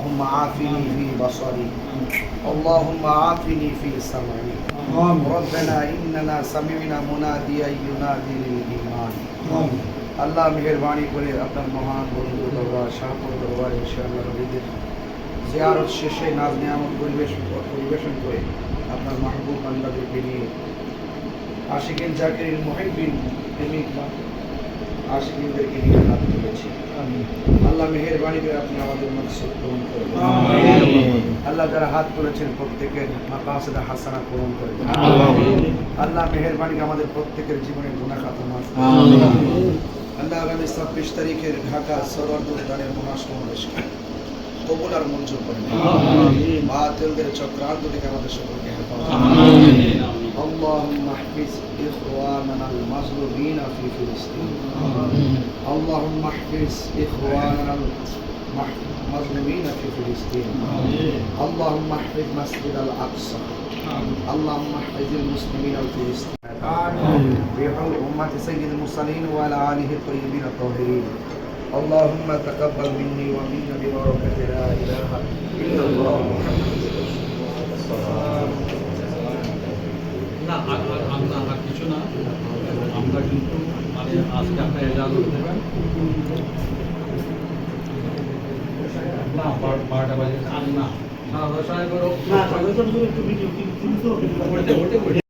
اللهم عافني في بصري اللهم عافني في سمعي ربنا إننا سمعنا مناديا ينادي للإيمان আল্লাহ মেহেরবানি করে আপনার মহান বন্ধু দরবার শাহপুর দরবারে এসে আল্লাহ নবীদের জিয়ারত শেষে নাজ নিয়ামত পরিবেশন করে আপনার মাহবুব বান্দাদেরকে নিয়ে আশিকিন জাকিরিন মুহিব্বিন প্রেমিক আশিকিনদেরকে নিয়ে হাত তুলেছি। আল্লাহ মেহেরবানি করে আপনি আমাদের মাকসুদ পূরণ করে দেন। আল্লাহ যারা হাত তুলেছেন প্রত্যেকের মাকাসিদ হাসানা পূরণ করে দেন। আল্লাহ মেহেরবানি করে আমাদের প্রত্যেকের জীবনের গুনাহ খাতা মাফ করে দেন। আল্লাহ আগামী 26 তারিখের ঢাকা সদর দুর্গানের মহাসমাবেশকে কবুল আর মঞ্জুর করে দিন। বাতিলদের চক্রান্ত থেকে আমাদের সকলকে হেফাজত করুন। اللهم احفظ إخواننا المظلومين في فلسطين اللهم احفظ إخواننا المظلومين في فلسطين اللهم احفظ مسجد الأقصى اللهم احفظ المسلمين الفلسطينيين بحول أمة سيد المرسلين وعلى آله الطيبين الطاهرين اللهم تقبل مني ومنك ببركة لا إله إلا الله محمد رسول الله না আমরা আর কিছু না, আমরা কিন্তু মানে আজকে আপনার এজাজত দেবেন না 12টা বাজে আর না সাহেব